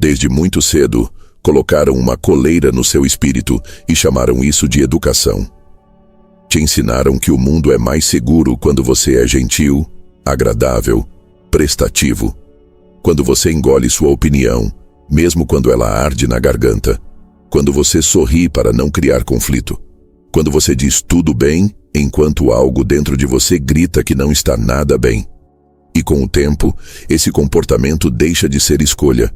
Desde muito cedo, colocaram uma coleira no seu espírito e chamaram isso de educação. Te ensinaram que o mundo é mais seguro quando você é gentil, agradável, prestativo. Quando você engole sua opinião, mesmo quando ela arde na garganta. Quando você sorri para não criar conflito. Quando você diz tudo bem, enquanto algo dentro de você grita que não está nada bem. E com o tempo, esse comportamento deixa de ser escolha.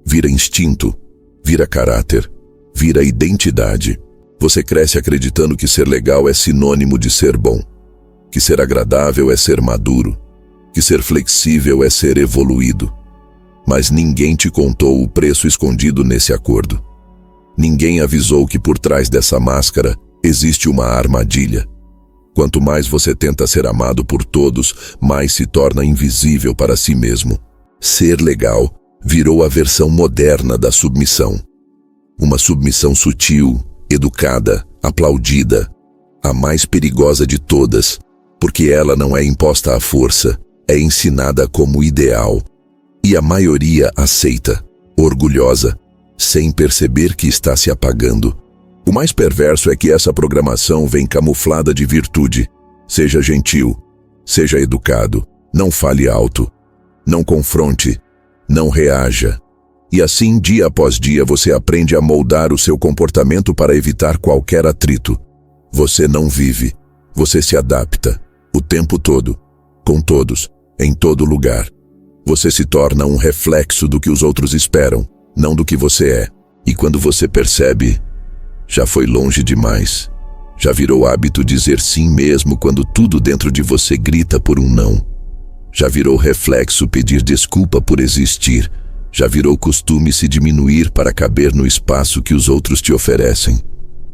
Vira instinto, vira caráter, vira identidade. Você cresce acreditando que ser legal é sinônimo de ser bom. Que ser agradável é ser maduro. Que ser flexível é ser evoluído. Mas ninguém te contou o preço escondido nesse acordo. Ninguém avisou que por trás dessa máscara existe uma armadilha. Quanto mais você tenta ser amado por todos, mais se torna invisível para si mesmo. Ser legal virou a versão moderna da submissão. Uma submissão sutil, educada, aplaudida. A mais perigosa de todas, porque ela não é imposta à força, é ensinada como ideal. E a maioria aceita, orgulhosa, sem perceber que está se apagando. O mais perverso é que essa programação vem camuflada de virtude. Seja gentil, seja educado, não fale alto, não confronte, não reaja. E assim, dia após dia, você aprende a moldar o seu comportamento para evitar qualquer atrito. Você não vive, você se adapta, o tempo todo, com todos, em todo lugar. Você se torna um reflexo do que os outros esperam, não do que você é. E quando você percebe, já foi longe demais. Já virou hábito dizer sim mesmo quando tudo dentro de você grita por um não. Já virou reflexo pedir desculpa por existir. Já virou costume se diminuir para caber no espaço que os outros te oferecem.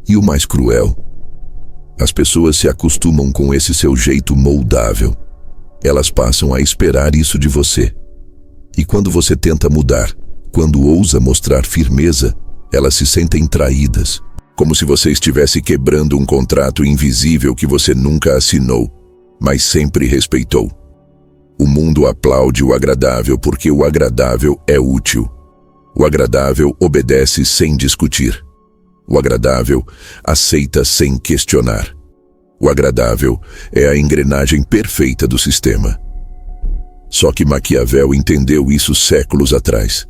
E o mais cruel, as pessoas se acostumam com esse seu jeito moldável. Elas passam a esperar isso de você. E quando você tenta mudar, quando ousa mostrar firmeza, elas se sentem traídas. Como se você estivesse quebrando um contrato invisível que você nunca assinou, mas sempre respeitou. O mundo aplaude o agradável porque o agradável é útil. O agradável obedece sem discutir. O agradável aceita sem questionar. O agradável é a engrenagem perfeita do sistema. Só que Maquiavel entendeu isso séculos atrás.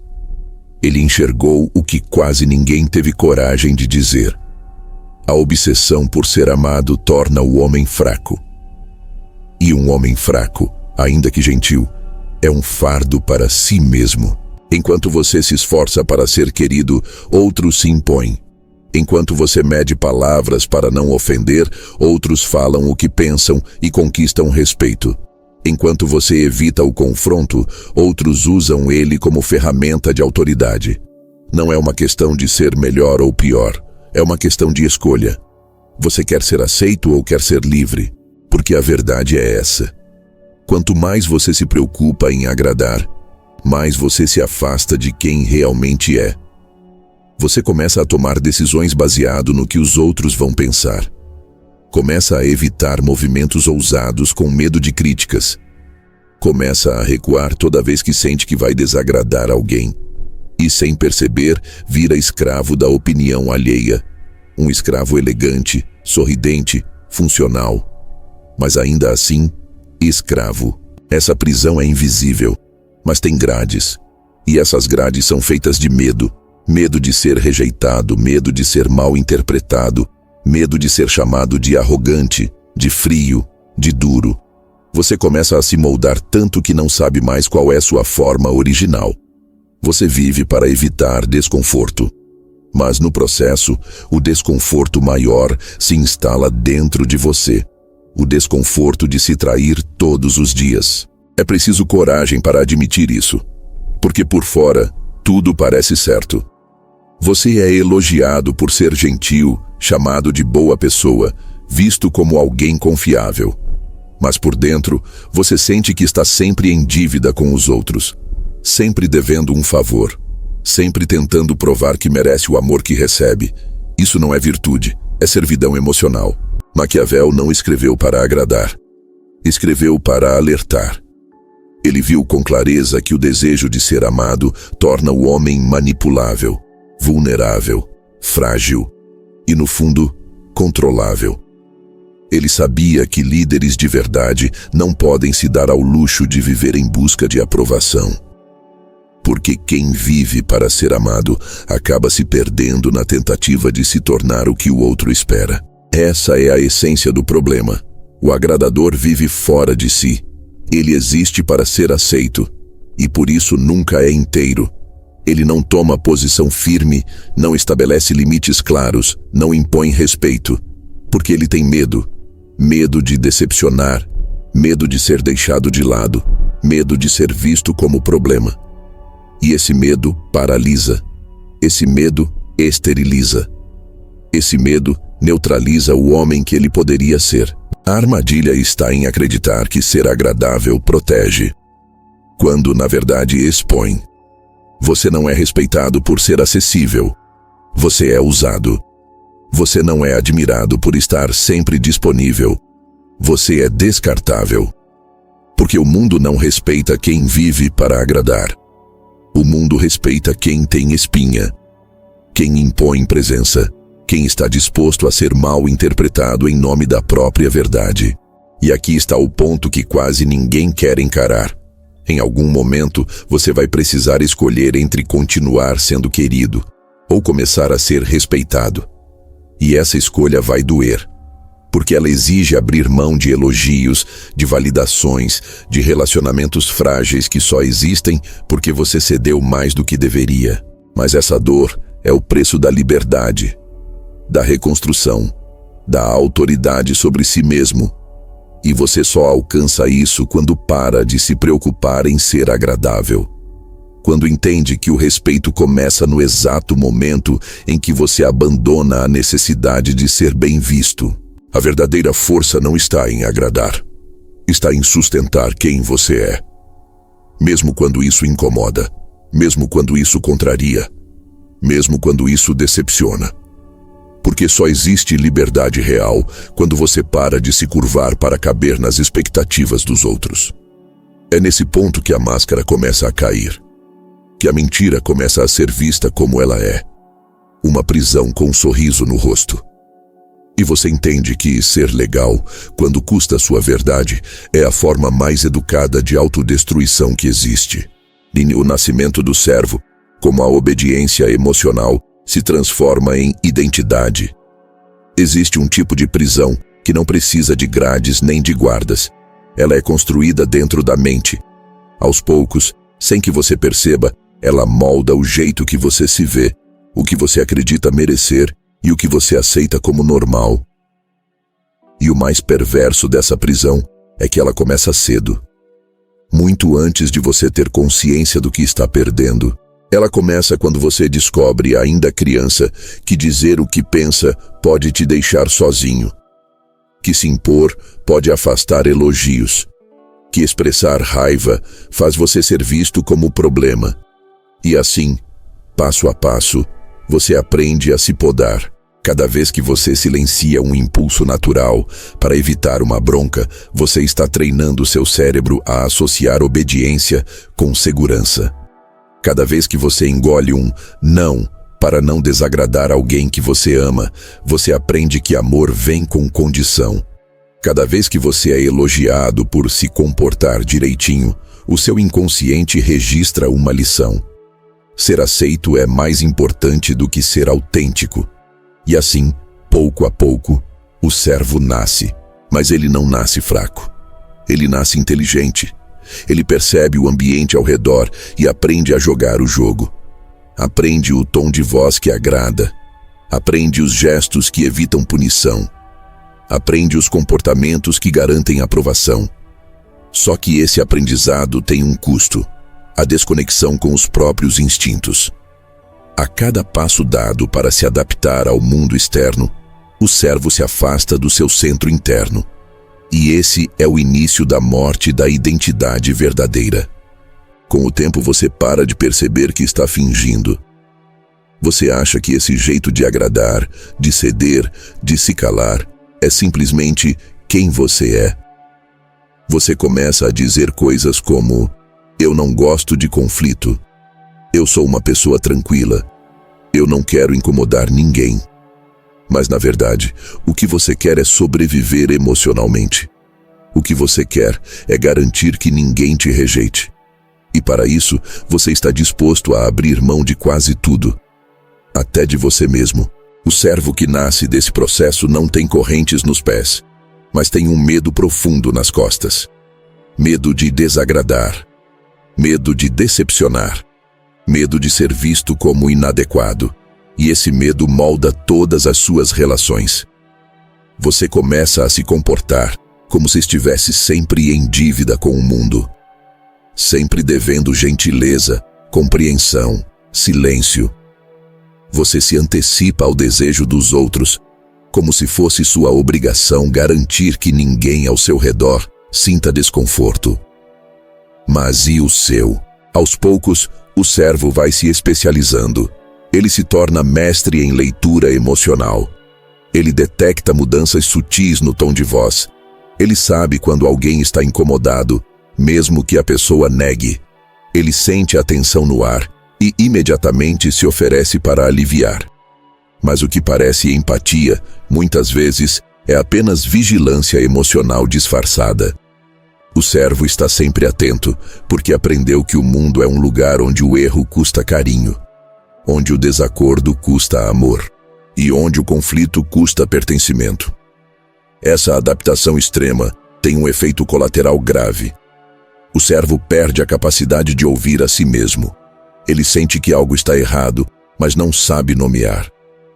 Ele enxergou o que quase ninguém teve coragem de dizer. A obsessão por ser amado torna o homem fraco. E um homem fraco, ainda que gentil, é um fardo para si mesmo. Enquanto você se esforça para ser querido, outros se impõem. Enquanto você mede palavras para não ofender, outros falam o que pensam e conquistam respeito. Enquanto você evita o confronto, outros usam ele como ferramenta de autoridade. Não é uma questão de ser melhor ou pior, é uma questão de escolha. Você quer ser aceito ou quer ser livre? Porque a verdade é essa. Quanto mais você se preocupa em agradar, mais você se afasta de quem realmente é. Você começa a tomar decisões baseado no que os outros vão pensar. Começa a evitar movimentos ousados com medo de críticas. Começa a recuar toda vez que sente que vai desagradar alguém. E sem perceber, vira escravo da opinião alheia. Um escravo elegante, sorridente, funcional. Mas ainda assim, escravo. Essa prisão é invisível, mas tem grades. E essas grades são feitas de medo. Medo de ser rejeitado, medo de ser mal interpretado, medo de ser chamado de arrogante, de frio, de duro. Você começa a se moldar tanto que não sabe mais qual é sua forma original. Você vive para evitar desconforto. Mas no processo, o desconforto maior se instala dentro de você. O desconforto de se trair todos os dias. É preciso coragem para admitir isso. Porque por fora, tudo parece certo. Você é elogiado por ser gentil, chamado de boa pessoa, visto como alguém confiável. Mas por dentro, você sente que está sempre em dívida com os outros, sempre devendo um favor, sempre tentando provar que merece o amor que recebe. Isso não é virtude, é servidão emocional. Maquiavel não escreveu para agradar, escreveu para alertar. Ele viu com clareza que o desejo de ser amado torna o homem manipulável, vulnerável, frágil e, no fundo, controlável. Ele sabia que líderes de verdade não podem se dar ao luxo de viver em busca de aprovação. Porque quem vive para ser amado acaba se perdendo na tentativa de se tornar o que o outro espera. Essa é a essência do problema. O agradador vive fora de si. Ele existe para ser aceito, e por isso nunca é inteiro. Ele não toma posição firme, não estabelece limites claros, não impõe respeito, porque ele tem medo. Medo de decepcionar, medo de ser deixado de lado, medo de ser visto como problema. E esse medo paralisa, esse medo esteriliza. Esse medo neutraliza o homem que ele poderia ser. A armadilha está em acreditar que ser agradável protege, quando na verdade expõe. Você não é respeitado por ser acessível. Você é usado. Você não é admirado por estar sempre disponível. Você é descartável. Porque o mundo não respeita quem vive para agradar. O mundo respeita quem tem espinha, quem impõe presença, quem está disposto a ser mal interpretado em nome da própria verdade. E aqui está o ponto que quase ninguém quer encarar. Em algum momento, você vai precisar escolher entre continuar sendo querido ou começar a ser respeitado. E essa escolha vai doer, porque ela exige abrir mão de elogios, de validações, de relacionamentos frágeis que só existem porque você cedeu mais do que deveria. Mas essa dor é o preço da liberdade, da reconstrução, da autoridade sobre si mesmo. E você só alcança isso quando para de se preocupar em ser agradável. Quando entende que o respeito começa no exato momento em que você abandona a necessidade de ser bem visto. A verdadeira força não está em agradar. Está em sustentar quem você é. Mesmo quando isso incomoda, mesmo quando isso contraria, mesmo quando isso decepciona. Porque só existe liberdade real quando você para de se curvar para caber nas expectativas dos outros. É nesse ponto que a máscara começa a cair, que a mentira começa a ser vista como ela é, uma prisão com um sorriso no rosto. E você entende que ser legal, quando custa sua verdade, é a forma mais educada de autodestruição que existe. E o nascimento do servo, como a obediência emocional, se transforma em identidade. Existe um tipo de prisão que não precisa de grades nem de guardas. Ela é construída dentro da mente. Aos poucos, sem que você perceba, ela molda o jeito que você se vê, o que você acredita merecer e o que você aceita como normal. E o mais perverso dessa prisão é que ela começa cedo. Muito antes de você ter consciência do que está perdendo. Ela começa quando você descobre, ainda criança, que dizer o que pensa pode te deixar sozinho. Que se impor pode afastar elogios. Que expressar raiva faz você ser visto como problema. E assim, passo a passo, você aprende a se podar. Cada vez que você silencia um impulso natural para evitar uma bronca, você está treinando seu cérebro a associar obediência com segurança. Cada vez que você engole um não para não desagradar alguém que você ama, você aprende que amor vem com condição. Cada vez que você é elogiado por se comportar direitinho, o seu inconsciente registra uma lição. Ser aceito é mais importante do que ser autêntico. E assim, pouco a pouco, o servo nasce. Mas ele não nasce fraco. Ele nasce inteligente. Ele percebe o ambiente ao redor e aprende a jogar o jogo. Aprende o tom de voz que agrada. Aprende os gestos que evitam punição. Aprende os comportamentos que garantem aprovação. Só que esse aprendizado tem um custo: a desconexão com os próprios instintos. A cada passo dado para se adaptar ao mundo externo, o servo se afasta do seu centro interno. E esse é o início da morte da identidade verdadeira. Com o tempo você para de perceber que está fingindo. Você acha que esse jeito de agradar, de ceder, de se calar, é simplesmente quem você é. Você começa a dizer coisas como: eu não gosto de conflito. Eu sou uma pessoa tranquila. Eu não quero incomodar ninguém. Mas, na verdade, o que você quer é sobreviver emocionalmente. O que você quer é garantir que ninguém te rejeite. E para isso, você está disposto a abrir mão de quase tudo, até de você mesmo. O servo que nasce desse processo não tem correntes nos pés, mas tem um medo profundo nas costas. Medo de desagradar. Medo de decepcionar. Medo de ser visto como inadequado. E esse medo molda todas as suas relações. Você começa a se comportar como se estivesse sempre em dívida com o mundo. Sempre devendo gentileza, compreensão, silêncio. Você se antecipa ao desejo dos outros, como se fosse sua obrigação garantir que ninguém ao seu redor sinta desconforto. Mas e o seu? Aos poucos, o servo vai se especializando. Ele se torna mestre em leitura emocional. Ele detecta mudanças sutis no tom de voz. Ele sabe quando alguém está incomodado, mesmo que a pessoa negue. Ele sente a tensão no ar e imediatamente se oferece para aliviar. Mas o que parece empatia, muitas vezes, é apenas vigilância emocional disfarçada. O servo está sempre atento, porque aprendeu que o mundo é um lugar onde o erro custa carinho, onde o desacordo custa amor e onde o conflito custa pertencimento. Essa adaptação extrema tem um efeito colateral grave. O servo perde a capacidade de ouvir a si mesmo. Ele sente que algo está errado, mas não sabe nomear.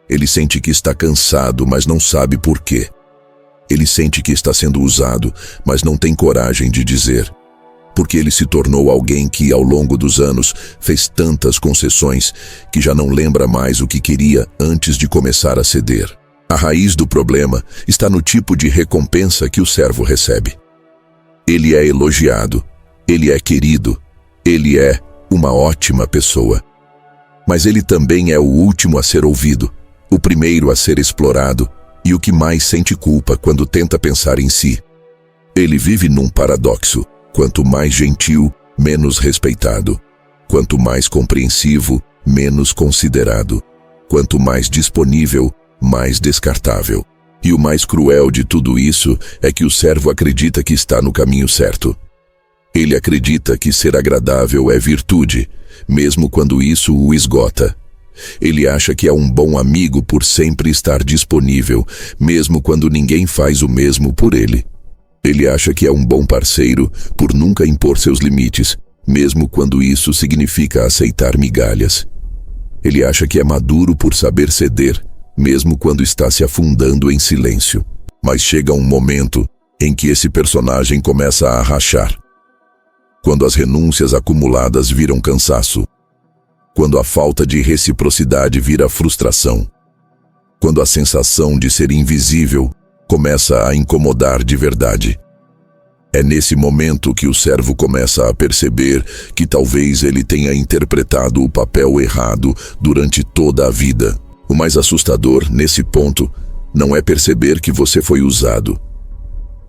Ele sente que está cansado, mas não sabe por quê. Ele sente que está sendo usado, mas não tem coragem de dizer. Porque ele se tornou alguém que, ao longo dos anos, fez tantas concessões que já não lembra mais o que queria antes de começar a ceder. A raiz do problema está no tipo de recompensa que o servo recebe. Ele é elogiado, ele é querido, ele é uma ótima pessoa. Mas ele também é o último a ser ouvido, o primeiro a ser explorado e o que mais sente culpa quando tenta pensar em si. Ele vive num paradoxo. Quanto mais gentil, menos respeitado. Quanto mais compreensivo, menos considerado. Quanto mais disponível, mais descartável. E o mais cruel de tudo isso é que o servo acredita que está no caminho certo. Ele acredita que ser agradável é virtude, mesmo quando isso o esgota. Ele acha que é um bom amigo por sempre estar disponível, mesmo quando ninguém faz o mesmo por ele. Ele acha que é um bom parceiro por nunca impor seus limites, mesmo quando isso significa aceitar migalhas. Ele acha que é maduro por saber ceder, mesmo quando está se afundando em silêncio. Mas chega um momento em que esse personagem começa a rachar. Quando as renúncias acumuladas viram cansaço. Quando a falta de reciprocidade vira frustração. Quando a sensação de ser invisível começa a incomodar de verdade. É nesse momento que o servo começa a perceber que talvez ele tenha interpretado o papel errado durante toda a vida. O mais assustador, nesse ponto, não é perceber que você foi usado.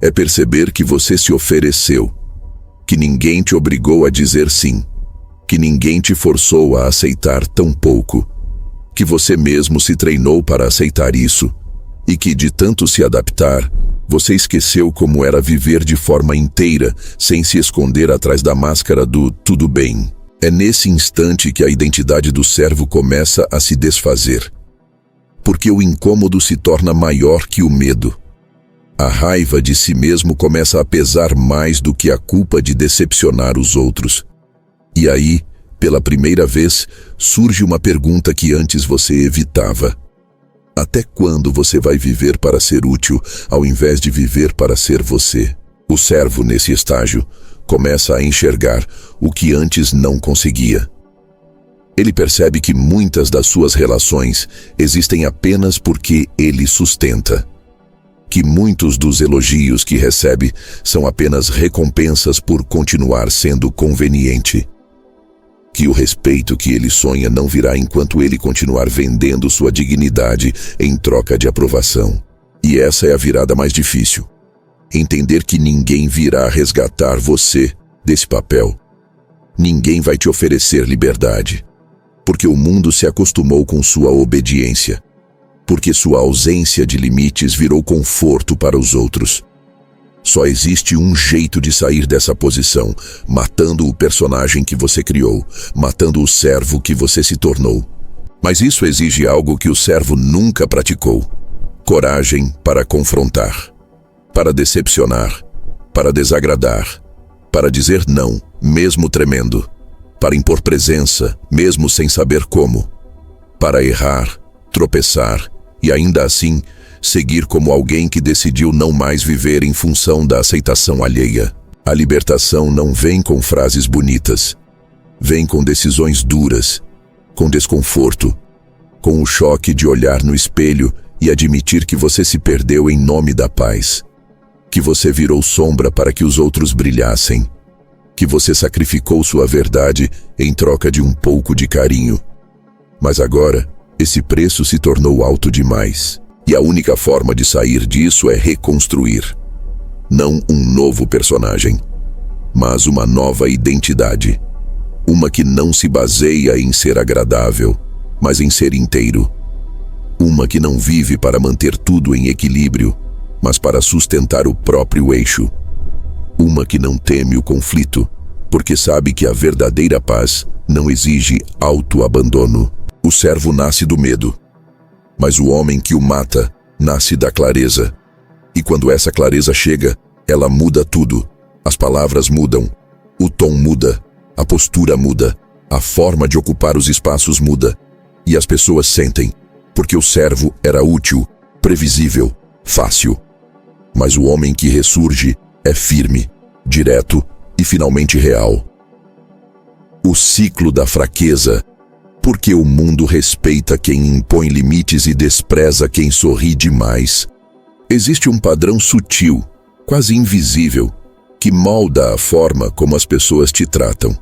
É perceber que você se ofereceu, que ninguém te obrigou a dizer sim, que ninguém te forçou a aceitar tão pouco, que você mesmo se treinou para aceitar isso, e que, de tanto se adaptar, você esqueceu como era viver de forma inteira, sem se esconder atrás da máscara do tudo bem. É nesse instante que a identidade do servo começa a se desfazer. Porque o incômodo se torna maior que o medo. A raiva de si mesmo começa a pesar mais do que a culpa de decepcionar os outros. E aí, pela primeira vez, surge uma pergunta que antes você evitava. Até quando você vai viver para ser útil, ao invés de viver para ser você? O servo, nesse estágio, começa a enxergar o que antes não conseguia. Ele percebe que muitas das suas relações existem apenas porque ele sustenta. Que muitos dos elogios que recebe são apenas recompensas por continuar sendo conveniente. Que o respeito que ele sonha não virá enquanto ele continuar vendendo sua dignidade em troca de aprovação. E essa é a virada mais difícil. Entender que ninguém virá resgatar você desse papel. Ninguém vai te oferecer liberdade. Porque o mundo se acostumou com sua obediência. Porque sua ausência de limites virou conforto para os outros. Só existe um jeito de sair dessa posição, matando o personagem que você criou, matando o servo que você se tornou. Mas isso exige algo que o servo nunca praticou: coragem para confrontar, para decepcionar, para desagradar, para dizer não, mesmo tremendo, para impor presença, mesmo sem saber como, para errar, tropeçar e ainda assim seguir como alguém que decidiu não mais viver em função da aceitação alheia. A libertação não vem com frases bonitas, vem com decisões duras, com desconforto, com o choque de olhar no espelho e admitir que você se perdeu em nome da paz, que você virou sombra para que os outros brilhassem, que você sacrificou sua verdade em troca de um pouco de carinho. Mas agora, esse preço se tornou alto demais, e a única forma de sair disso é reconstruir. Não um novo personagem, mas uma nova identidade. Uma que não se baseia em ser agradável, mas em ser inteiro. Uma que não vive para manter tudo em equilíbrio, mas para sustentar o próprio eixo. Uma que não teme o conflito, porque sabe que a verdadeira paz não exige autoabandono. O servo nasce do medo, mas o homem que o mata nasce da clareza. E quando essa clareza chega, ela muda tudo. As palavras mudam, o tom muda, a postura muda, a forma de ocupar os espaços muda. E as pessoas sentem, porque o servo era útil, previsível, fácil. Mas o homem que ressurge é firme, direto e finalmente real. O ciclo da fraqueza. Porque o mundo respeita quem impõe limites e despreza quem sorri demais. Existe um padrão sutil, quase invisível, que molda a forma como as pessoas te tratam.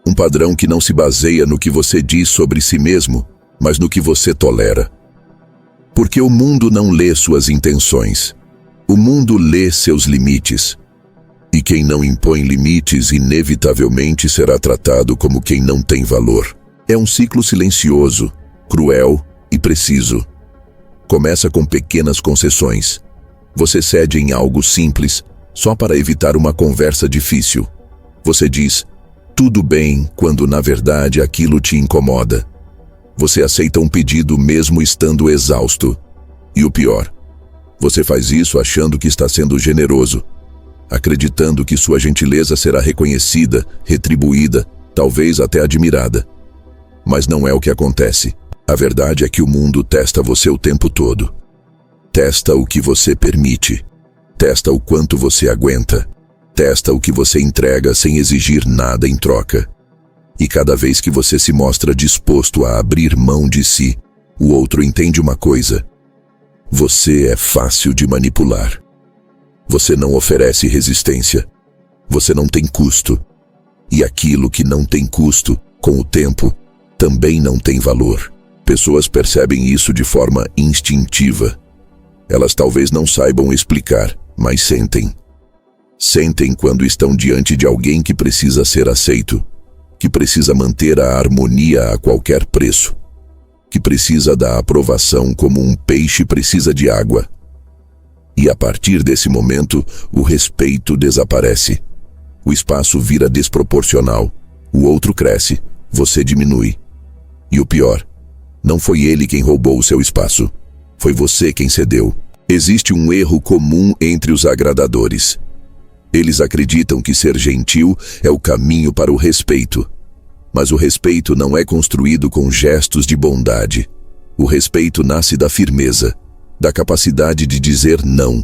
Um padrão que não se baseia no que você diz sobre si mesmo, mas no que você tolera. Porque o mundo não lê suas intenções. O mundo lê seus limites. E quem não impõe limites inevitavelmente será tratado como quem não tem valor. É um ciclo silencioso, cruel e preciso. Começa com pequenas concessões. Você cede em algo simples, só para evitar uma conversa difícil. Você diz, tudo bem, quando na verdade aquilo te incomoda. Você aceita um pedido mesmo estando exausto. E o pior, você faz isso achando que está sendo generoso, acreditando que sua gentileza será reconhecida, retribuída, talvez até admirada. Mas não é o que acontece. A verdade é que o mundo testa você o tempo todo. Testa o que você permite. Testa o quanto você aguenta. Testa o que você entrega sem exigir nada em troca. E cada vez que você se mostra disposto a abrir mão de si, o outro entende uma coisa: você é fácil de manipular. Você não oferece resistência. Você não tem custo. E aquilo que não tem custo, com o tempo, também não tem valor. Pessoas percebem isso de forma instintiva. Elas talvez não saibam explicar, mas sentem. Sentem quando estão diante de alguém que precisa ser aceito, que precisa manter a harmonia a qualquer preço, que precisa da aprovação como um peixe precisa de água. E a partir desse momento, o respeito desaparece. O espaço vira desproporcional. O outro cresce, você diminui. E o pior, não foi ele quem roubou o seu espaço. Foi você quem cedeu. Existe um erro comum entre os agradadores. Eles acreditam que ser gentil é o caminho para o respeito. Mas o respeito não é construído com gestos de bondade. O respeito nasce da firmeza, da capacidade de dizer não,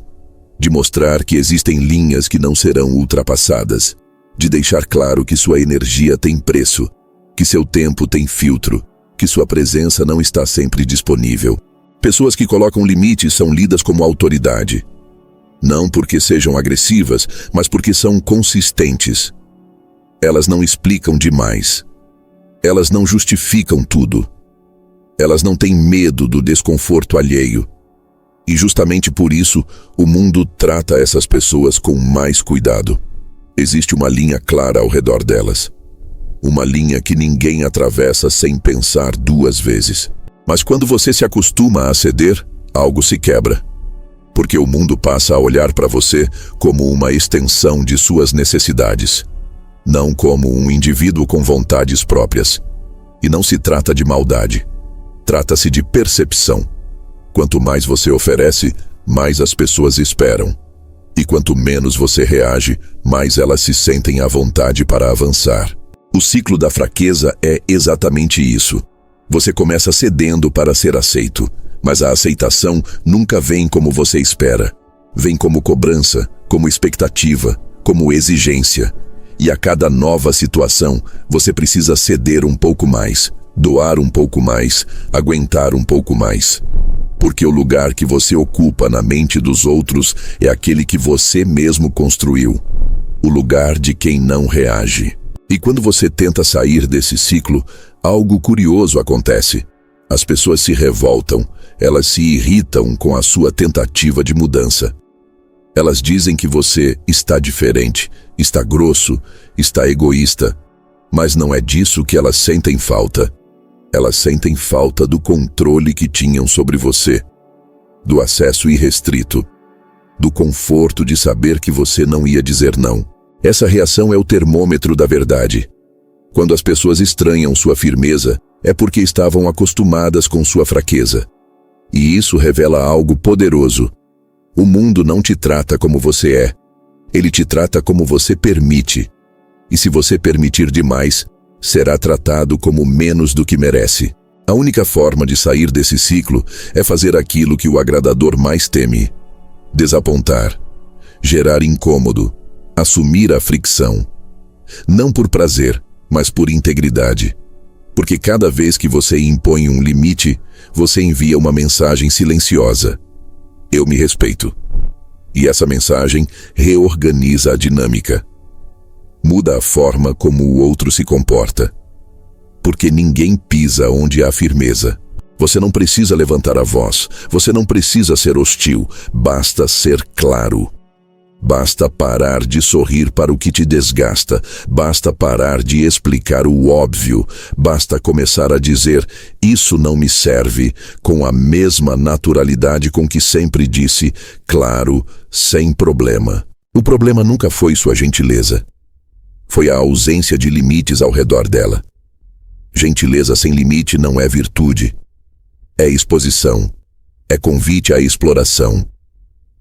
de mostrar que existem linhas que não serão ultrapassadas, de deixar claro que sua energia tem preço, que seu tempo tem filtro, que sua presença não está sempre disponível. Pessoas que colocam limites são lidas como autoridade. Não porque sejam agressivas, mas porque são consistentes. Elas não explicam demais. Elas não justificam tudo. Elas não têm medo do desconforto alheio. E justamente por isso, o mundo trata essas pessoas com mais cuidado. Existe uma linha clara ao redor delas. Uma linha que ninguém atravessa sem pensar duas vezes. Mas quando você se acostuma a ceder, algo se quebra. Porque o mundo passa a olhar para você como uma extensão de suas necessidades, não como um indivíduo com vontades próprias. E não se trata de maldade. Trata-se de percepção. Quanto mais você oferece, mais as pessoas esperam. E quanto menos você reage, mais elas se sentem à vontade para avançar. O ciclo da fraqueza é exatamente isso. Você começa cedendo para ser aceito, mas a aceitação nunca vem como você espera. Vem como cobrança, como expectativa, como exigência. E a cada nova situação, você precisa ceder um pouco mais, doar um pouco mais, aguentar um pouco mais. Porque o lugar que você ocupa na mente dos outros é aquele que você mesmo construiu. O lugar de quem não reage. E quando você tenta sair desse ciclo, algo curioso acontece. As pessoas se revoltam, elas se irritam com a sua tentativa de mudança. Elas dizem que você está diferente, está grosso, está egoísta. Mas não é disso que elas sentem falta. Elas sentem falta do controle que tinham sobre você, do acesso irrestrito, do conforto de saber que você não ia dizer não. Essa reação é o termômetro da verdade. Quando as pessoas estranham sua firmeza, é porque estavam acostumadas com sua fraqueza. E isso revela algo poderoso. O mundo não te trata como você é. Ele te trata como você permite. E se você permitir demais, será tratado como menos do que merece. A única forma de sair desse ciclo é fazer aquilo que o agradador mais teme: desapontar, gerar incômodo, assumir a fricção. Não por prazer, mas por integridade. Porque cada vez que você impõe um limite, você envia uma mensagem silenciosa: eu me respeito. E essa mensagem reorganiza a dinâmica. Muda a forma como o outro se comporta. Porque ninguém pisa onde há firmeza. Você não precisa levantar a voz, você não precisa ser hostil, basta ser claro. Basta parar de sorrir para o que te desgasta, basta parar de explicar o óbvio, basta começar a dizer: isso não me serve, com a mesma naturalidade com que sempre disse: claro, sem problema. O problema nunca foi sua gentileza. Foi a ausência de limites ao redor dela. Gentileza sem limite não é virtude. É exposição. É convite à exploração.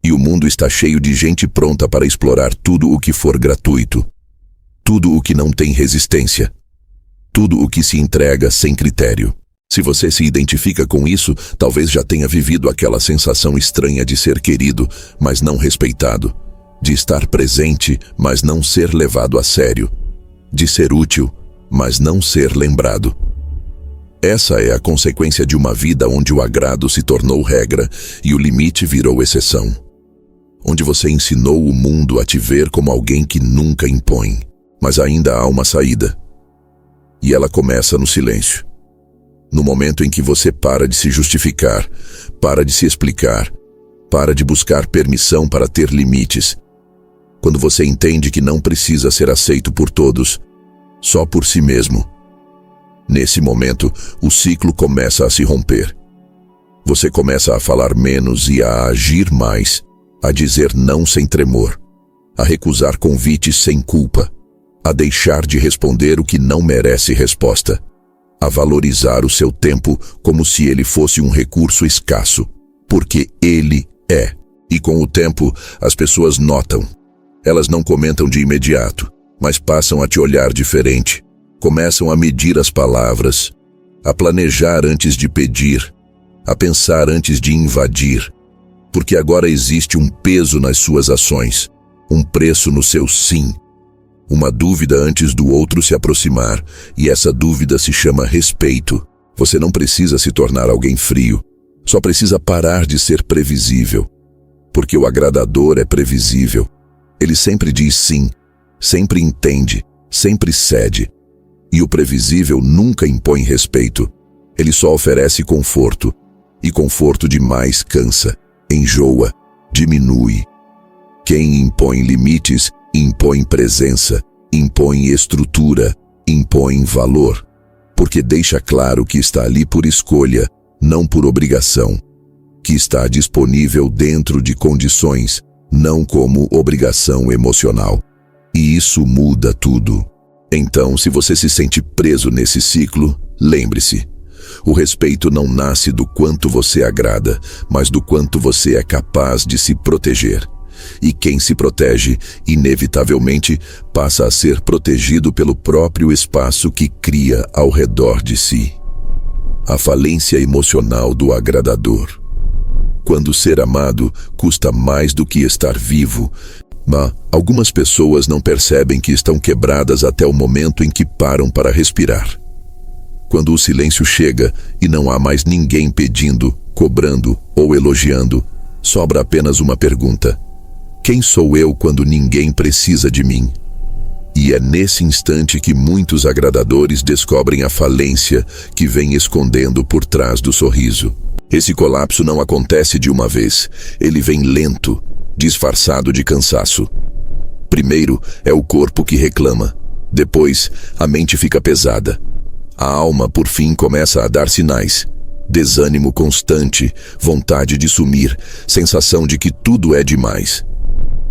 E o mundo está cheio de gente pronta para explorar tudo o que for gratuito. Tudo o que não tem resistência. Tudo o que se entrega sem critério. Se você se identifica com isso, talvez já tenha vivido aquela sensação estranha de ser querido, mas não respeitado. De estar presente, mas não ser levado a sério. De ser útil, mas não ser lembrado. Essa é a consequência de uma vida onde o agrado se tornou regra e o limite virou exceção. Onde você ensinou o mundo a te ver como alguém que nunca impõe. Mas ainda há uma saída. E ela começa no silêncio. No momento em que você para de se justificar, para de se explicar, para de buscar permissão para ter limites. Quando você entende que não precisa ser aceito por todos, só por si mesmo. Nesse momento, o ciclo começa a se romper. Você começa a falar menos e a agir mais, a dizer não sem tremor, a recusar convites sem culpa, a deixar de responder o que não merece resposta, a valorizar o seu tempo como se ele fosse um recurso escasso, porque ele é. E com o tempo, as pessoas notam. Elas não comentam de imediato, mas passam a te olhar diferente. Começam a medir as palavras, a planejar antes de pedir, a pensar antes de invadir. Porque agora existe um peso nas suas ações, um preço no seu sim. Uma dúvida antes do outro se aproximar, e essa dúvida se chama respeito. Você não precisa se tornar alguém frio, só precisa parar de ser previsível. Porque o agradador é previsível. Ele sempre diz sim, sempre entende, sempre cede. E o previsível nunca impõe respeito. Ele só oferece conforto. E conforto demais cansa. enjoa, diminui. Quem impõe limites, impõe presença, impõe estrutura, impõe valor, porque deixa claro que está ali por escolha, não por obrigação, que está disponível dentro de condições, não como obrigação emocional. E isso muda tudo. Então, se você se sente preso nesse ciclo, lembre-se, o respeito não nasce do quanto você agrada, mas do quanto você é capaz de se proteger. E quem se protege, inevitavelmente, passa a ser protegido pelo próprio espaço que cria ao redor de si. A falência emocional do agradador. Quando ser amado custa mais do que estar vivo, mas algumas pessoas não percebem que estão quebradas até o momento em que param para respirar. Quando o silêncio chega e não há mais ninguém pedindo, cobrando ou elogiando, sobra apenas uma pergunta: quem sou eu quando ninguém precisa de mim? E é nesse instante que muitos agradadores descobrem a falência que vem escondendo por trás do sorriso. Esse colapso não acontece de uma vez, ele vem lento, disfarçado de cansaço. Primeiro é o corpo que reclama, depois a mente fica pesada. A alma, por fim, começa a dar sinais. Desânimo constante, vontade de sumir, sensação de que tudo é demais.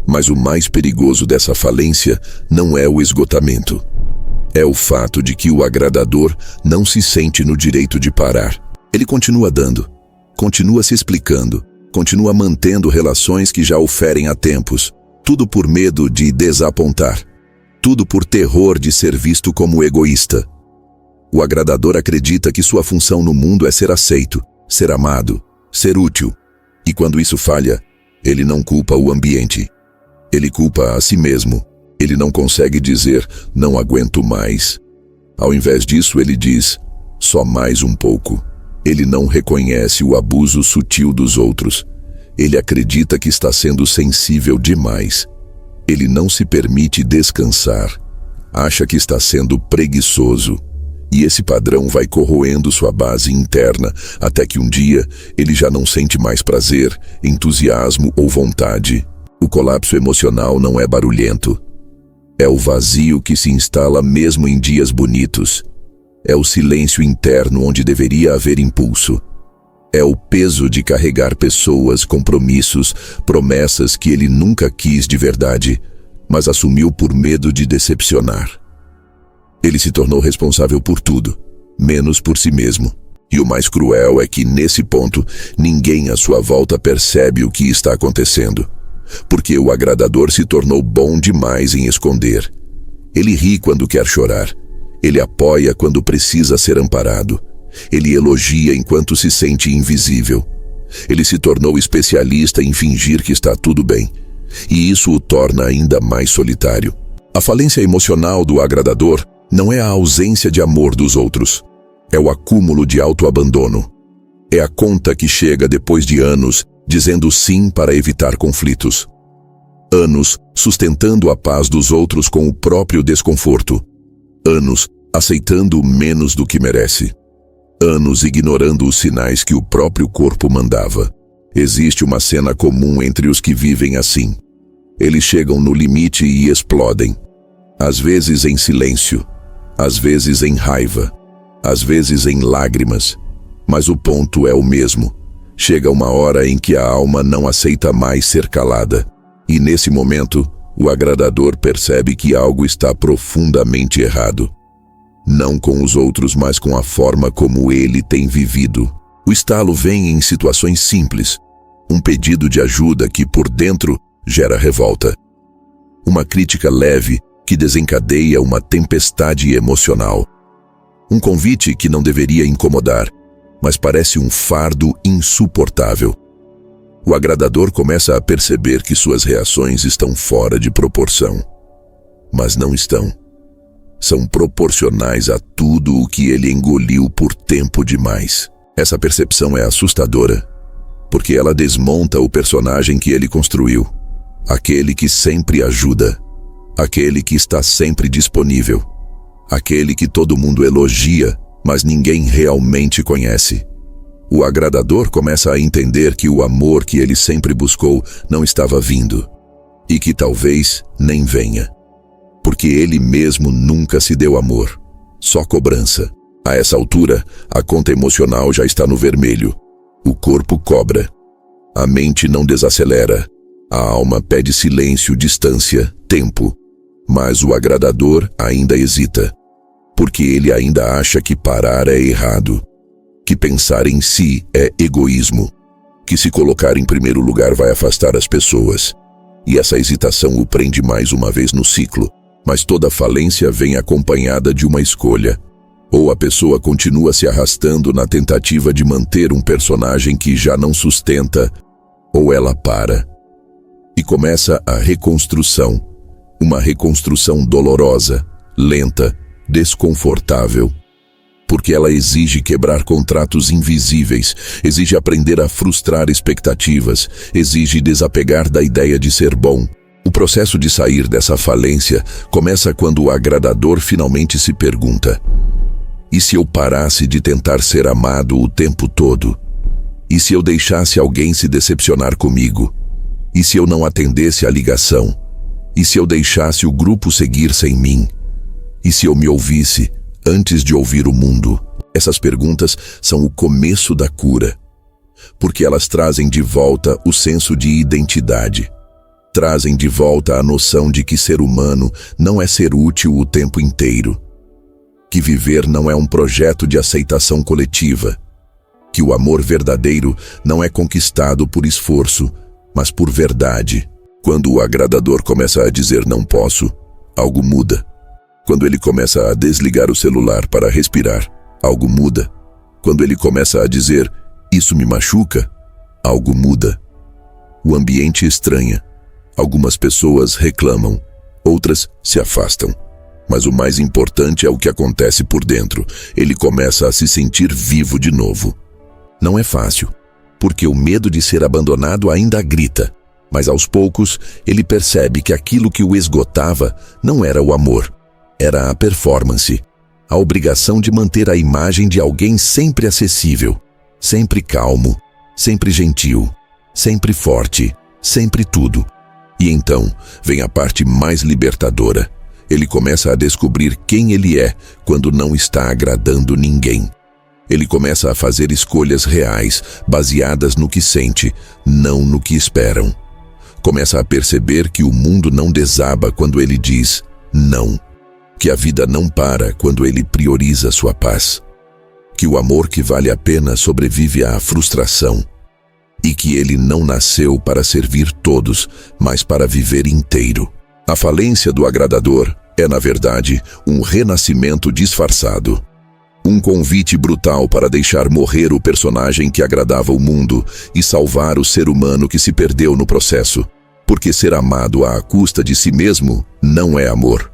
Mas o mais perigoso dessa falência não é o esgotamento. É o fato de que o agradador não se sente no direito de parar. Ele continua dando, continua se explicando, continua mantendo relações que já o ferem há tempos, tudo por medo de desapontar, tudo por terror de ser visto como egoísta. O agradador acredita que sua função no mundo é ser aceito, ser amado, ser útil. E quando isso falha, ele não culpa o ambiente. Ele culpa a si mesmo. Ele não consegue dizer, não aguento mais. Ao invés disso, ele diz, só mais um pouco. Ele não reconhece o abuso sutil dos outros. Ele acredita que está sendo sensível demais. Ele não se permite descansar. Acha que está sendo preguiçoso. E esse padrão vai corroendo sua base interna, até que um dia ele já não sente mais prazer, entusiasmo ou vontade. O colapso emocional não é barulhento. É o vazio que se instala mesmo em dias bonitos. É o silêncio interno onde deveria haver impulso. É o peso de carregar pessoas, compromissos, promessas que ele nunca quis de verdade, mas assumiu por medo de decepcionar. Ele se tornou responsável por tudo, menos por si mesmo. E o mais cruel é que, nesse ponto, ninguém à sua volta percebe o que está acontecendo. Porque o agradador se tornou bom demais em esconder. Ele ri quando quer chorar. Ele apoia quando precisa ser amparado. Ele elogia enquanto se sente invisível. Ele se tornou especialista em fingir que está tudo bem. E isso o torna ainda mais solitário. A falência emocional do agradador não é a ausência de amor dos outros. É o acúmulo de autoabandono. É a conta que chega depois de anos dizendo sim para evitar conflitos. Anos sustentando a paz dos outros com o próprio desconforto. Anos aceitando menos do que merece. Anos ignorando os sinais que o próprio corpo mandava. Existe uma cena comum entre os que vivem assim. Eles chegam no limite e explodem. Às vezes em silêncio, às vezes em raiva, às vezes em lágrimas. Mas o ponto é o mesmo. Chega uma hora em que a alma não aceita mais ser calada. E nesse momento, o agradador percebe que algo está profundamente errado. Não com os outros, mas com a forma como ele tem vivido. O estalo vem em situações simples. Um pedido de ajuda que, por dentro, gera revolta. Uma crítica leve que desencadeia uma tempestade emocional. Um convite que não deveria incomodar, mas parece um fardo insuportável. O agradador começa a perceber que suas reações estão fora de proporção. Mas não estão. São proporcionais a tudo o que ele engoliu por tempo demais. Essa percepção é assustadora, porque ela desmonta o personagem que ele construiu. Aquele que sempre ajuda. Aquele que está sempre disponível. Aquele que todo mundo elogia, mas ninguém realmente conhece. O agradador começa a entender que o amor que ele sempre buscou não estava vindo, e que talvez nem venha. Porque ele mesmo nunca se deu amor, só cobrança. A essa altura, a conta emocional já está no vermelho. O corpo cobra. A mente não desacelera. A alma pede silêncio, distância, tempo. Mas o agradador ainda hesita, porque ele ainda acha que parar é errado, que pensar em si é egoísmo, que se colocar em primeiro lugar vai afastar as pessoas. E essa hesitação o prende mais uma vez no ciclo, mas toda falência vem acompanhada de uma escolha. Ou a pessoa continua se arrastando na tentativa de manter um personagem que já não sustenta, ou ela para. E começa a reconstrução. Uma reconstrução dolorosa, lenta, desconfortável. Porque ela exige quebrar contratos invisíveis, exige aprender a frustrar expectativas, exige desapegar da ideia de ser bom. O processo de sair dessa falência começa quando o agradador finalmente se pergunta: e se eu parasse de tentar ser amado o tempo todo? E se eu deixasse alguém se decepcionar comigo? E se eu não atendesse a ligação? E se eu deixasse o grupo seguir sem mim? E se eu me ouvisse antes de ouvir o mundo? Essas perguntas são o começo da cura, porque elas trazem de volta o senso de identidade. Trazem de volta a noção de que ser humano não é ser útil o tempo inteiro. Que viver não é um projeto de aceitação coletiva. Que o amor verdadeiro não é conquistado por esforço, mas por verdade. Quando o agradador começa a dizer não posso, algo muda. Quando ele começa a desligar o celular para respirar, algo muda. Quando ele começa a dizer isso me machuca, algo muda. O ambiente estranha. Algumas pessoas reclamam, outras se afastam. Mas o mais importante é o que acontece por dentro. Ele começa a se sentir vivo de novo. Não é fácil, porque o medo de ser abandonado ainda grita. Mas aos poucos, ele percebe que aquilo que o esgotava não era o amor. Era a performance. A obrigação de manter a imagem de alguém sempre acessível, sempre calmo, sempre gentil, sempre forte, sempre tudo. E então vem a parte mais libertadora. Ele começa a descobrir quem ele é quando não está agradando ninguém. Ele começa a fazer escolhas reais, baseadas no que sente, não no que esperam. Começa a perceber que o mundo não desaba quando ele diz não. Que a vida não para quando ele prioriza sua paz. Que o amor que vale a pena sobrevive à frustração. E que ele não nasceu para servir todos, mas para viver inteiro. A falência do agradador é, na verdade, um renascimento disfarçado. Um convite brutal para deixar morrer o personagem que agradava o mundo e salvar o ser humano que se perdeu no processo. Porque ser amado à custa de si mesmo não é amor.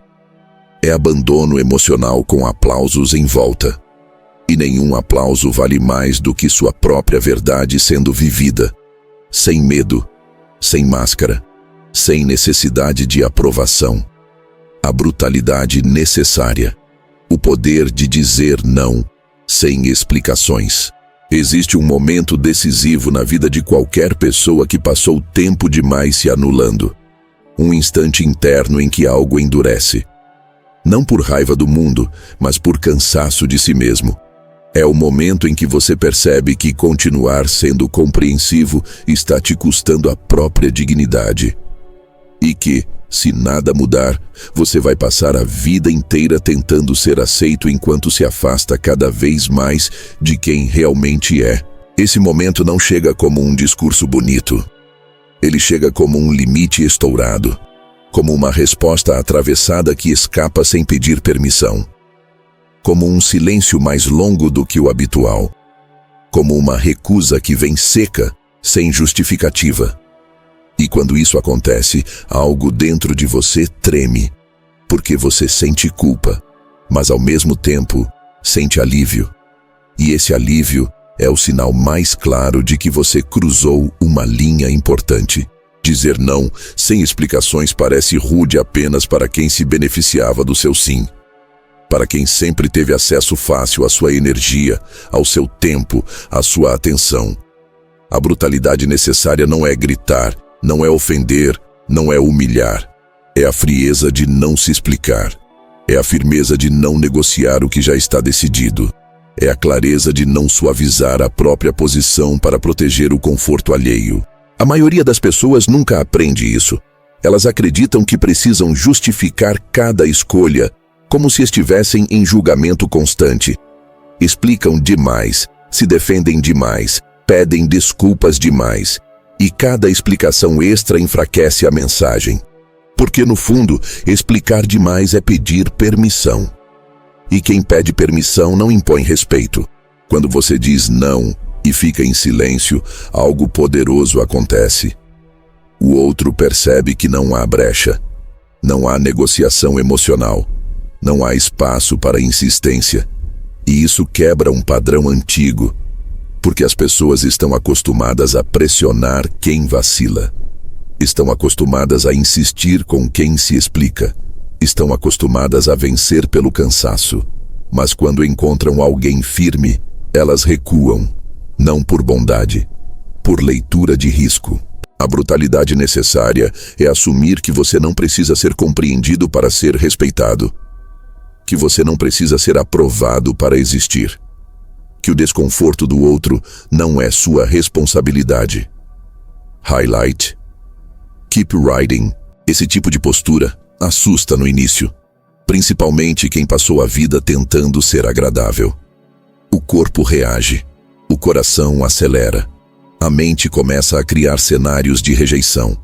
É abandono emocional com aplausos em volta. E nenhum aplauso vale mais do que sua própria verdade sendo vivida. Sem medo, sem máscara, sem necessidade de aprovação. A brutalidade necessária. O poder de dizer não, sem explicações. Existe um momento decisivo na vida de qualquer pessoa que passou tempo demais se anulando. Um instante interno em que algo endurece. Não por raiva do mundo, mas por cansaço de si mesmo. É o momento em que você percebe que continuar sendo compreensivo está te custando a própria dignidade. E que, se nada mudar, você vai passar a vida inteira tentando ser aceito enquanto se afasta cada vez mais de quem realmente é. Esse momento não chega como um discurso bonito. Ele chega como um limite estourado. Como uma resposta atravessada que escapa sem pedir permissão. Como um silêncio mais longo do que o habitual. Como uma recusa que vem seca, sem justificativa. E quando isso acontece, algo dentro de você treme, porque você sente culpa, mas ao mesmo tempo sente alívio. E esse alívio é o sinal mais claro de que você cruzou uma linha importante. Dizer não sem explicações parece rude apenas para quem se beneficiava do seu sim. para quem sempre teve acesso fácil à sua energia, ao seu tempo, à sua atenção. A brutalidade necessária não é gritar, não é ofender, não é humilhar. É a frieza de não se explicar. É a firmeza de não negociar o que já está decidido. É a clareza de não suavizar a própria posição para proteger o conforto alheio. A maioria das pessoas nunca aprende isso. Elas acreditam que precisam justificar cada escolha, como se estivessem em julgamento constante. Explicam demais, se defendem demais, pedem desculpas demais. E cada explicação extra enfraquece a mensagem. Porque, no fundo, explicar demais é pedir permissão. E quem pede permissão não impõe respeito. Quando você diz não e fica em silêncio, algo poderoso acontece. O outro percebe que não há brecha. Não há negociação emocional. Não há espaço para insistência. E isso quebra um padrão antigo, porque as pessoas estão acostumadas a pressionar quem vacila. Estão acostumadas a insistir com quem se explica. Estão acostumadas a vencer pelo cansaço. Mas quando encontram alguém firme, elas recuam, não por bondade, por leitura de risco. A brutalidade necessária é assumir que você não precisa ser compreendido para ser respeitado, que você não precisa ser aprovado para existir, que o desconforto do outro não é sua responsabilidade. Highlight. Keep riding. Esse tipo de postura assusta no início, principalmente quem passou a vida tentando ser agradável. O corpo reage, o coração acelera, a mente começa a criar cenários de rejeição.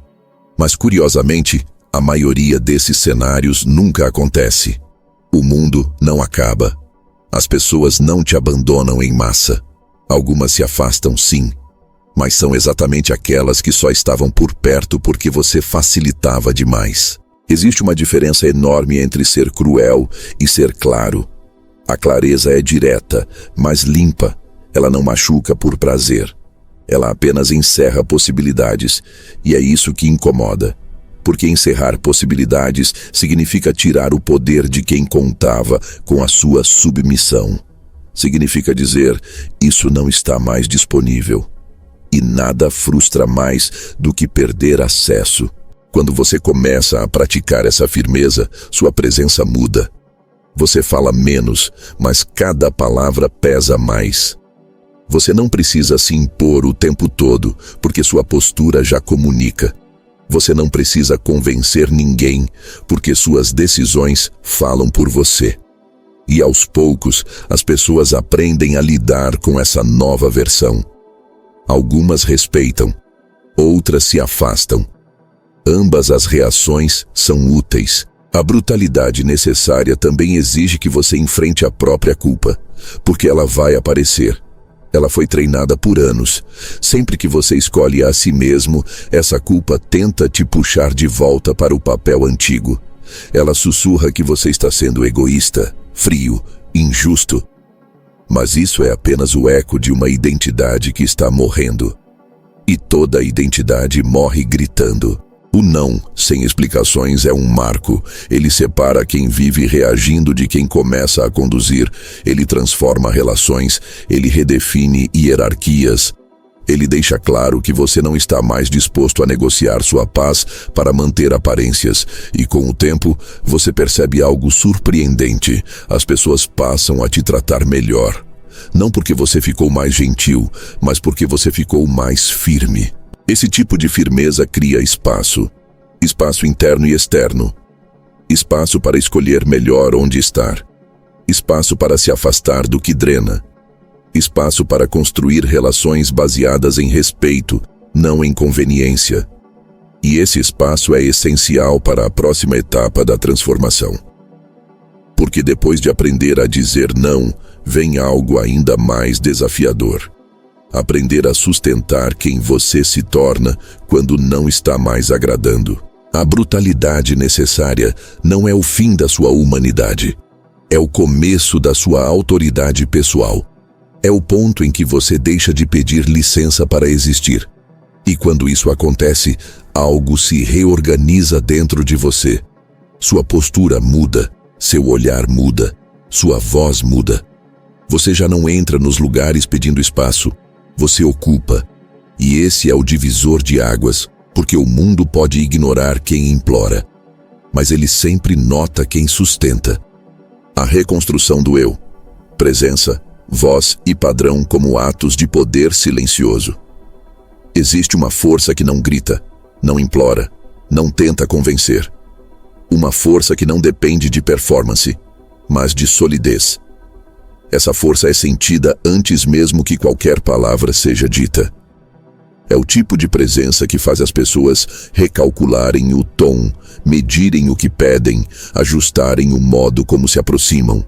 Mas, curiosamente, a maioria desses cenários nunca acontece. O mundo não acaba. As pessoas não te abandonam em massa. Algumas se afastam, sim, mas são exatamente aquelas que só estavam por perto porque você facilitava demais. Existe uma diferença enorme entre ser cruel e ser claro. A clareza é direta, mas limpa. Ela não machuca por prazer. Ela apenas encerra possibilidades, e é isso que incomoda. Porque encerrar possibilidades significa tirar o poder de quem contava com a sua submissão. Significa dizer, isso não está mais disponível. E nada frustra mais do que perder acesso. Quando você começa a praticar essa firmeza, sua presença muda. Você fala menos, mas cada palavra pesa mais. Você não precisa se impor o tempo todo, porque sua postura já comunica. Você não precisa convencer ninguém, porque suas decisões falam por você. E aos poucos, as pessoas aprendem a lidar com essa nova versão. Algumas respeitam, outras se afastam. Ambas as reações são úteis. A brutalidade necessária também exige que você enfrente a própria culpa, porque ela vai aparecer. Ela foi treinada por anos. Sempre que você escolhe a si mesmo, essa culpa tenta te puxar de volta para o papel antigo. Ela sussurra que você está sendo egoísta, frio, injusto. Mas isso é apenas o eco de uma identidade que está morrendo. E toda identidade morre gritando. O não, sem explicações, é um marco. Ele separa quem vive reagindo de quem começa a conduzir. Ele transforma relações, ele redefine hierarquias. Ele deixa claro que você não está mais disposto a negociar sua paz para manter aparências. E com o tempo, você percebe algo surpreendente. As pessoas passam a te tratar melhor. Não porque você ficou mais gentil, mas porque você ficou mais firme. Esse tipo de firmeza cria espaço. Espaço interno e externo. Espaço para escolher melhor onde estar. Espaço para se afastar do que drena. Espaço para construir relações baseadas em respeito, não em conveniência. E esse espaço é essencial para a próxima etapa da transformação. Porque depois de aprender a dizer não, vem algo ainda mais desafiador. Aprender a sustentar quem você se torna quando não está mais agradando. A brutalidade necessária não é o fim da sua humanidade. É o começo da sua autoridade pessoal. É o ponto em que você deixa de pedir licença para existir. E quando isso acontece, algo se reorganiza dentro de você. Sua postura muda, seu olhar muda, Sua voz muda. Você já não entra nos lugares pedindo espaço, você ocupa. E esse é o divisor de águas, porque o mundo pode ignorar quem implora, mas ele sempre nota quem sustenta. A reconstrução do eu, presença, voz e padrão como atos de poder silencioso. Existe uma força que não grita, não implora, não tenta convencer. Uma força que não depende de performance, mas de solidez. Essa força é sentida antes mesmo que qualquer palavra seja dita. É o tipo de presença que faz as pessoas recalcularem o tom, medirem o que pedem, ajustarem o modo como se aproximam.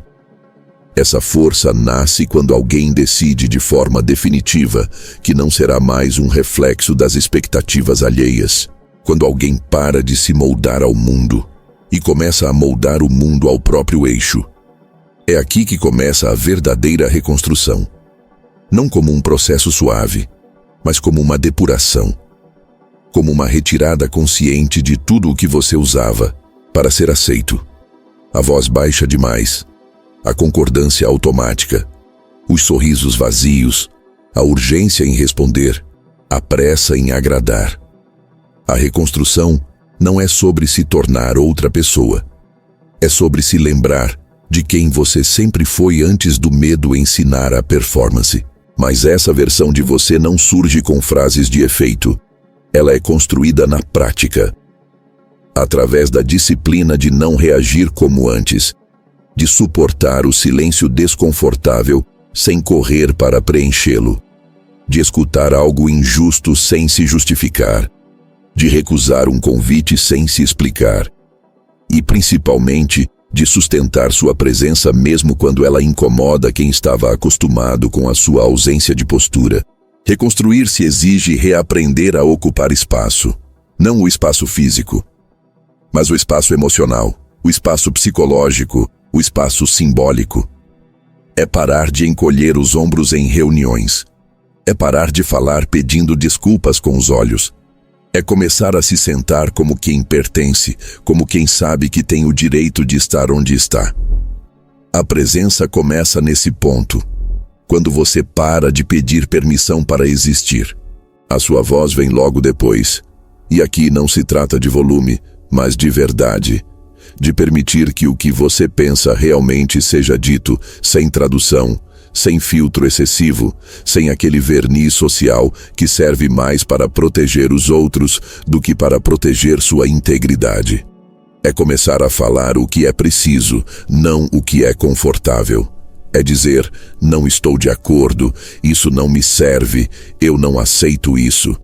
Essa força nasce quando alguém decide de forma definitiva que não será mais um reflexo das expectativas alheias. Quando alguém para de se moldar ao mundo e começa a moldar o mundo ao próprio eixo. É aqui que começa a verdadeira reconstrução. Não como um processo suave, mas como uma depuração. Como uma retirada consciente de tudo o que você usava para ser aceito. A voz baixa demais, a concordância automática, os sorrisos vazios, a urgência em responder, a pressa em agradar. A reconstrução não é sobre se tornar outra pessoa. É sobre se lembrar de quem você sempre foi antes do medo ensinar a performance. Mas essa versão de você não surge com frases de efeito. Ela é construída na prática. Através da disciplina de não reagir como antes, de suportar o silêncio desconfortável sem correr para preenchê-lo, de escutar algo injusto sem se justificar, de recusar um convite sem se explicar, e principalmente de sustentar sua presença mesmo quando ela incomoda quem estava acostumado com a sua ausência de postura. Reconstruir-se exige reaprender a ocupar espaço, não o espaço físico, mas o espaço emocional, o espaço psicológico, o espaço simbólico. É parar de encolher os ombros em reuniões. É parar de falar pedindo desculpas com os olhos. É começar a se sentar como quem pertence, como quem sabe que tem o direito de estar onde está. A presença começa nesse ponto, quando você para de pedir permissão para existir. A sua voz vem logo depois. E aqui não se trata de volume, mas de verdade. De permitir que o que você pensa realmente seja dito, sem tradução, sem filtro excessivo, sem aquele verniz social que serve mais para proteger os outros do que para proteger sua integridade. É começar a falar o que é preciso, não o que é confortável. É dizer, não estou de acordo, isso não me serve, eu não aceito isso.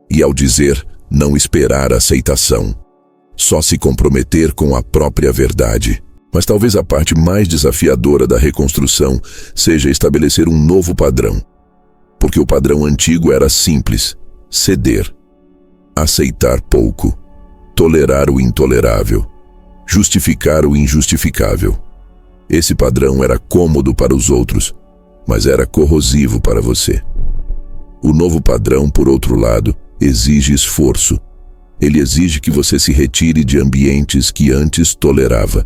E ao dizer, não esperar aceitação. Só se comprometer com a própria verdade. Mas talvez a parte mais desafiadora da reconstrução seja estabelecer um novo padrão. Porque o padrão antigo era simples: ceder, aceitar pouco, tolerar o intolerável, justificar o injustificável. Esse padrão era cômodo para os outros, mas era corrosivo para você. O novo padrão, por outro lado, exige esforço. Ele exige que você se retire de ambientes que antes tolerava,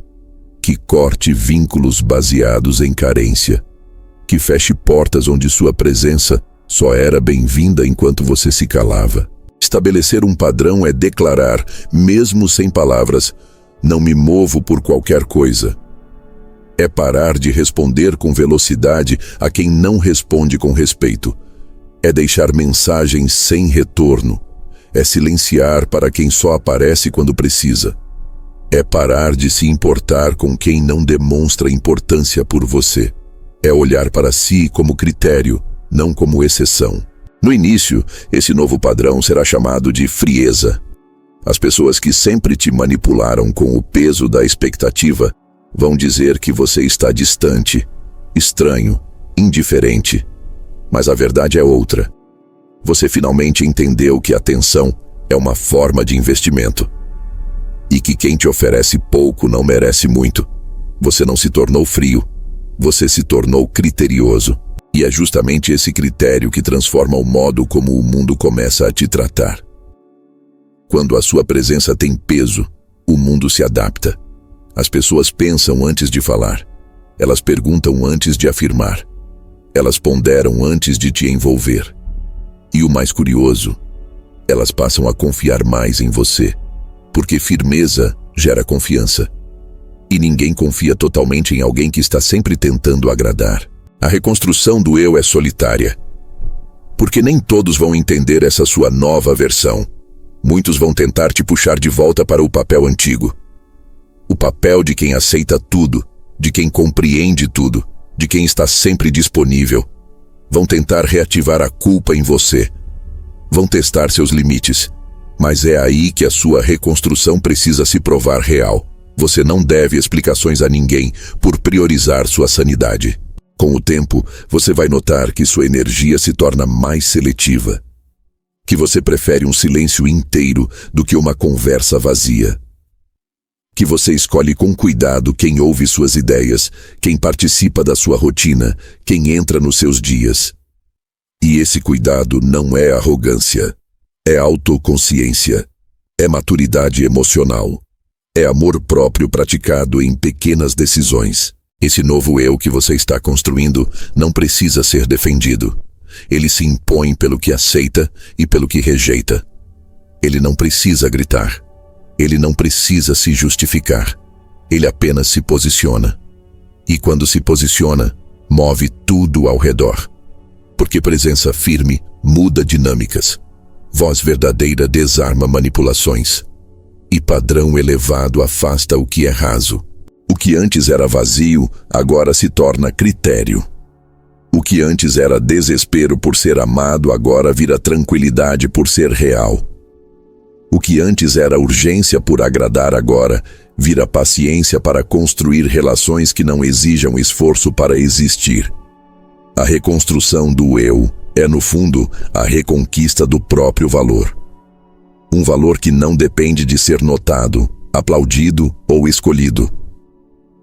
que corte vínculos baseados em carência, que feche portas onde sua presença só era bem-vinda enquanto você se calava. Estabelecer um padrão é declarar, mesmo sem palavras, não me movo por qualquer coisa. É parar de responder com velocidade a quem não responde com respeito. É deixar mensagens sem retorno. É silenciar para quem só aparece quando precisa. É parar de se importar com quem não demonstra importância por você. É olhar para si como critério, não como exceção. No início, esse novo padrão será chamado de frieza. As pessoas que sempre te manipularam com o peso da expectativa vão dizer que você está distante, estranho, indiferente. Mas a verdade é outra. Você finalmente entendeu que a atenção é uma forma de investimento. E que quem te oferece pouco não merece muito. Você não se tornou frio, você se tornou criterioso. E é justamente esse critério que transforma o modo como o mundo começa a te tratar. Quando a sua presença tem peso, o mundo se adapta. As pessoas pensam antes de falar. Elas perguntam antes de afirmar. Elas ponderam antes de te envolver. E o mais curioso, elas passam a confiar mais em você, porque firmeza gera confiança. E ninguém confia totalmente em alguém que está sempre tentando agradar. A reconstrução do eu é solitária, porque nem todos vão entender essa sua nova versão. Muitos vão tentar te puxar de volta para o papel antigo. O papel de quem aceita tudo, de quem compreende tudo, de quem está sempre disponível. Vão tentar reativar a culpa em você. Vão testar seus limites. Mas é aí que a sua reconstrução precisa se provar real. Você não deve explicações a ninguém por priorizar sua sanidade. Com o tempo, você vai notar que sua energia se torna mais seletiva. Que você prefere um silêncio inteiro do que uma conversa vazia. Que você escolhe com cuidado quem ouve suas ideias, quem participa da sua rotina, quem entra nos seus dias. E esse cuidado não é arrogância, é autoconsciência, é maturidade emocional, é amor próprio praticado em pequenas decisões. Esse novo eu que você está construindo não precisa ser defendido. Ele se impõe pelo que aceita e pelo que rejeita. Ele não precisa gritar. Ele não precisa se justificar. Ele apenas se posiciona. E quando se posiciona, move tudo ao redor. Porque presença firme muda dinâmicas. Voz verdadeira desarma manipulações. E padrão elevado afasta o que é raso. O que antes era vazio, agora se torna critério. O que antes era desespero por ser amado, agora vira tranquilidade por ser real. O que antes era urgência por agradar, agora vira paciência para construir relações que não exijam esforço para existir. A reconstrução do eu é, no fundo, a reconquista do próprio valor. Um valor que não depende de ser notado, aplaudido ou escolhido,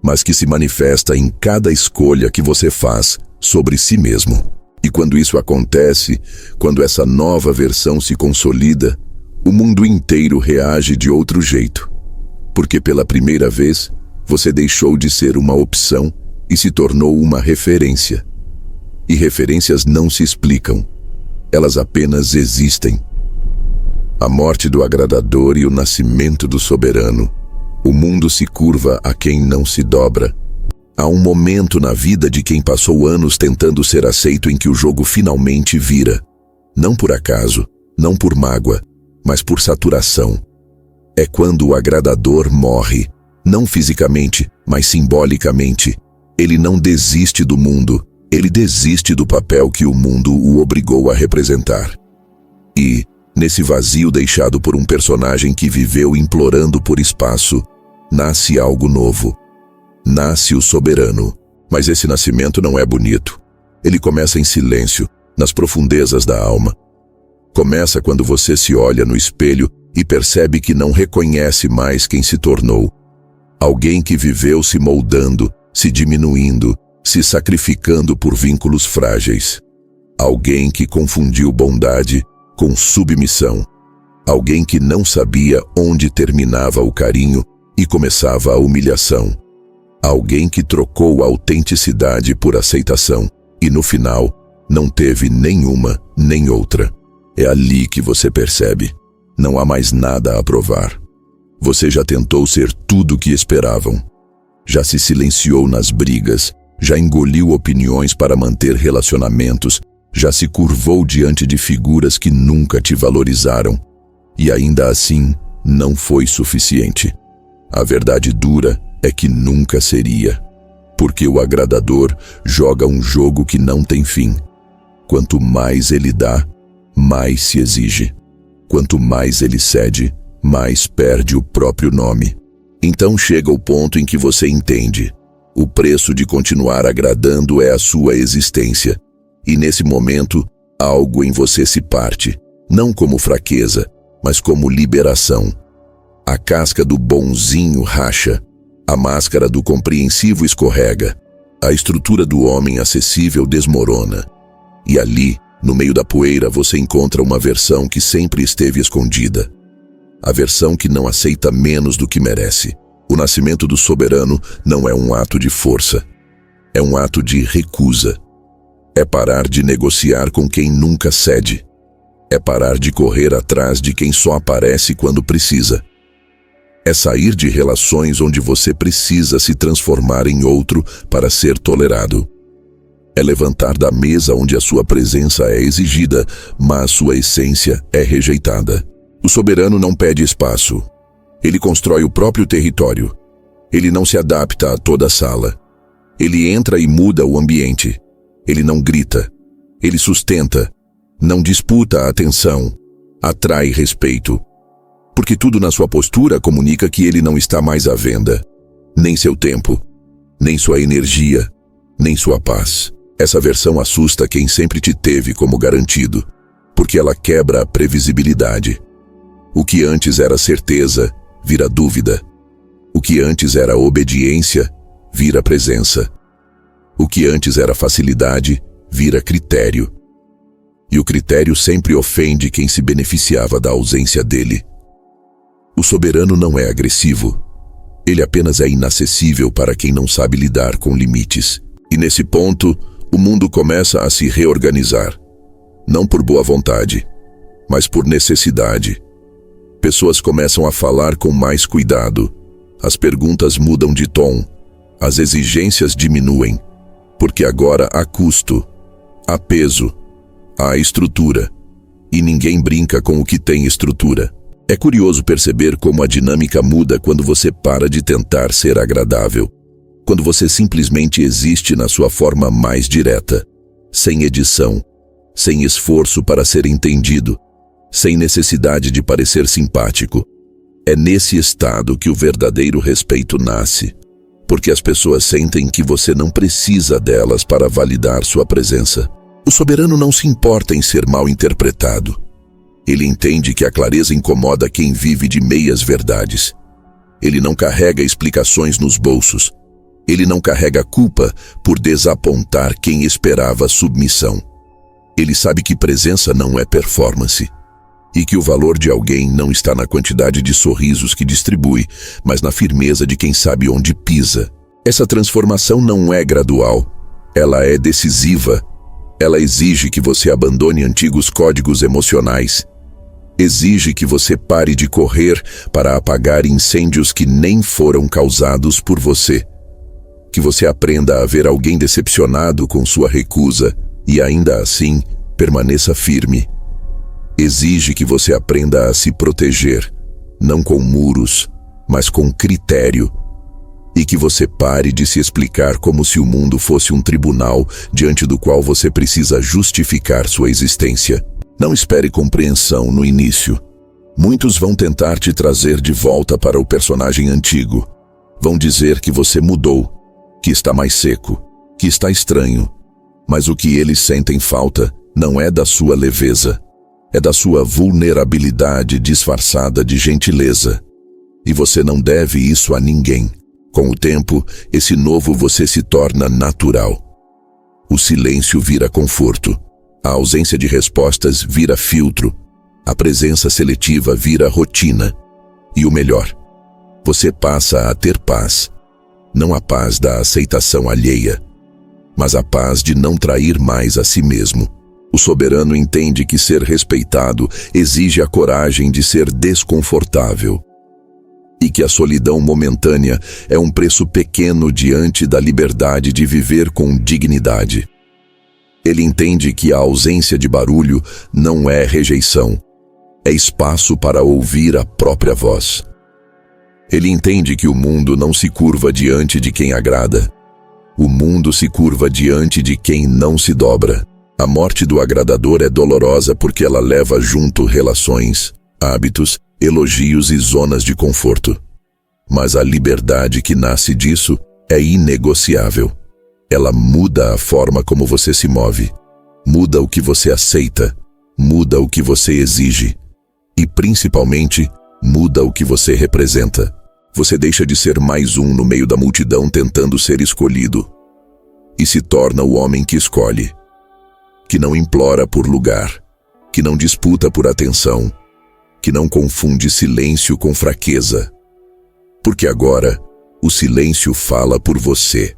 mas que se manifesta em cada escolha que você faz sobre si mesmo. E quando isso acontece, quando essa nova versão se consolida, o mundo inteiro reage de outro jeito. Porque pela primeira vez, você deixou de ser uma opção e se tornou uma referência. E referências não se explicam, elas apenas existem. A morte do agradador e o nascimento do soberano. O mundo se curva a quem não se dobra. Há um momento na vida de quem passou anos tentando ser aceito em que o jogo finalmente vira. Não por acaso, não por mágoa, mas por saturação. É quando o agradador morre, não fisicamente, mas simbolicamente. Ele não desiste do mundo, ele desiste do papel que o mundo o obrigou a representar. E, nesse vazio deixado por um personagem que viveu implorando por espaço, nasce algo novo. Nasce o soberano. Mas esse nascimento não é bonito. Ele começa em silêncio, nas profundezas da alma. Começa quando você se olha no espelho e percebe que não reconhece mais quem se tornou. Alguém que viveu se moldando, se diminuindo, se sacrificando por vínculos frágeis. Alguém que confundiu bondade com submissão. Alguém que não sabia onde terminava o carinho e começava a humilhação. Alguém que trocou a autenticidade por aceitação e, no final, não teve nenhuma nem outra. É ali que você percebe. Não há mais nada a provar. Você já tentou ser tudo o que esperavam. Já se silenciou nas brigas, já engoliu opiniões para manter relacionamentos, já se curvou diante de figuras que nunca te valorizaram. E ainda assim, não foi suficiente. A verdade dura é que nunca seria. Porque o agradador joga um jogo que não tem fim. Quanto mais ele dá, mais se exige. Quanto mais ele cede, mais perde o próprio nome. Então chega o ponto em que você entende. O preço de continuar agradando é a sua existência. E nesse momento, algo em você se parte. Não como fraqueza, mas como liberação. A casca do bonzinho racha. A máscara do compreensivo escorrega. A estrutura do homem acessível desmorona. E ali, no meio da poeira, você encontra uma versão que sempre esteve escondida. A versão que não aceita menos do que merece. O nascimento do soberano não é um ato de força. É um ato de recusa. É parar de negociar com quem nunca cede. É parar de correr atrás de quem só aparece quando precisa. É sair de relações onde você precisa se transformar em outro para ser tolerado. É levantar da mesa onde a sua presença é exigida, mas sua essência é rejeitada. O soberano não pede espaço. Ele constrói o próprio território. Ele não se adapta a toda a sala. Ele entra e muda o ambiente. Ele não grita. Ele sustenta. Não disputa a atenção. Atrai respeito. Porque tudo na sua postura comunica que ele não está mais à venda. Nem seu tempo, nem sua energia, nem sua paz. Essa versão assusta quem sempre te teve como garantido, porque ela quebra a previsibilidade. O que antes era certeza, vira dúvida. O que antes era obediência, vira presença. O que antes era facilidade, vira critério. E o critério sempre ofende quem se beneficiava da ausência dele. O soberano não é agressivo. Ele apenas é inacessível para quem não sabe lidar com limites. E nesse ponto, o mundo começa a se reorganizar. Não por boa vontade, mas por necessidade. Pessoas começam a falar com mais cuidado. As perguntas mudam de tom. As exigências diminuem. Porque agora há custo, há peso, há estrutura. E ninguém brinca com o que tem estrutura. É curioso perceber como a dinâmica muda quando você para de tentar ser agradável. Quando você simplesmente existe na sua forma mais direta, sem edição, sem esforço para ser entendido, sem necessidade de parecer simpático. É nesse estado que o verdadeiro respeito nasce, porque as pessoas sentem que você não precisa delas para validar sua presença. O soberano não se importa em ser mal interpretado. Ele entende que a clareza incomoda quem vive de meias verdades. Ele não carrega explicações nos bolsos. Ele não carrega culpa por desapontar quem esperava submissão. Ele sabe que presença não é performance. E que o valor de alguém não está na quantidade de sorrisos que distribui, mas na firmeza de quem sabe onde pisa. Essa transformação não é gradual. Ela é decisiva. Ela exige que você abandone antigos códigos emocionais. Exige que você pare de correr para apagar incêndios que nem foram causados por você. Que você aprenda a ver alguém decepcionado com sua recusa e ainda assim permaneça firme. Exige que você aprenda a se proteger, não com muros, mas com critério. E que você pare de se explicar como se o mundo fosse um tribunal diante do qual você precisa justificar sua existência. Não espere compreensão no início. Muitos vão tentar te trazer de volta para o personagem antigo. Vão dizer que você mudou, que está mais seco, que está estranho. Mas o que eles sentem falta não é da sua leveza, é da sua vulnerabilidade disfarçada de gentileza. E você não deve isso a ninguém. Com o tempo, esse novo você se torna natural. O silêncio vira conforto. A ausência de respostas vira filtro. A presença seletiva vira rotina. E o melhor, você passa a ter paz. Não a paz da aceitação alheia, mas a paz de não trair mais a si mesmo. O soberano entende que ser respeitado exige a coragem de ser desconfortável. E que a solidão momentânea é um preço pequeno diante da liberdade de viver com dignidade. Ele entende que a ausência de barulho não é rejeição, é espaço para ouvir a própria voz. Ele entende que o mundo não se curva diante de quem agrada. O mundo se curva diante de quem não se dobra. A morte do agradador é dolorosa porque ela leva junto relações, hábitos, elogios e zonas de conforto. Mas a liberdade que nasce disso é inegociável. Ela muda a forma como você se move, muda o que você aceita, muda o que você exige e, principalmente, muda o que você representa. Você deixa de ser mais um no meio da multidão tentando ser escolhido e se torna o homem que escolhe, que não implora por lugar, que não disputa por atenção, que não confunde silêncio com fraqueza. Porque agora, o silêncio fala por você.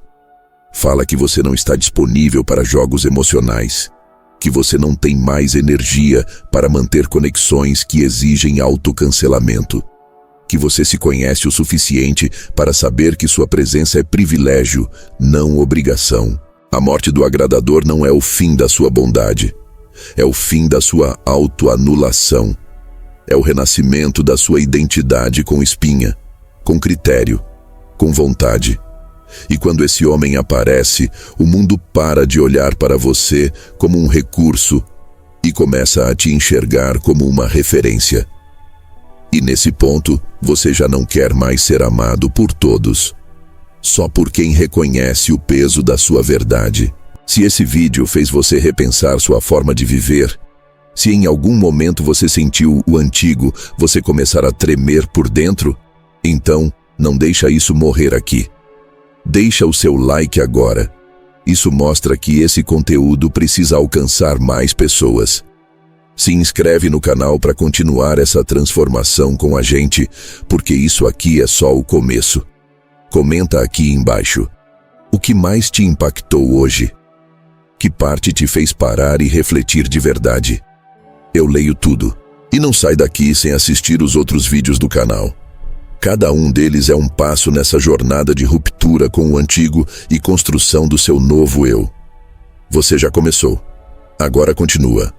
Fala que você não está disponível para jogos emocionais, que você não tem mais energia para manter conexões que exigem autocancelamento, que você se conhece o suficiente para saber que sua presença é privilégio, não obrigação. A morte do agradador não é o fim da sua bondade, é o fim da sua autoanulação. É o renascimento da sua identidade com espinha, com critério, com vontade. E quando esse homem aparece, o mundo para de olhar para você como um recurso e começa a te enxergar como uma referência. E nesse ponto, você já não quer mais ser amado por todos, só por quem reconhece o peso da sua verdade. Se esse vídeo fez você repensar sua forma de viver, se em algum momento você sentiu o antigo você começar a tremer por dentro, então não deixa isso morrer aqui. Deixa o seu like agora. Isso mostra que esse conteúdo precisa alcançar mais pessoas. Se inscreve no canal para continuar essa transformação com a gente, porque isso aqui é só o começo. Comenta aqui embaixo. O que mais te impactou hoje? Que parte te fez parar e refletir de verdade? Eu leio tudo. E não sai daqui sem assistir os outros vídeos do canal. Cada um deles é um passo nessa jornada de ruptura com o antigo e construção do seu novo eu. Você já começou. Agora continua.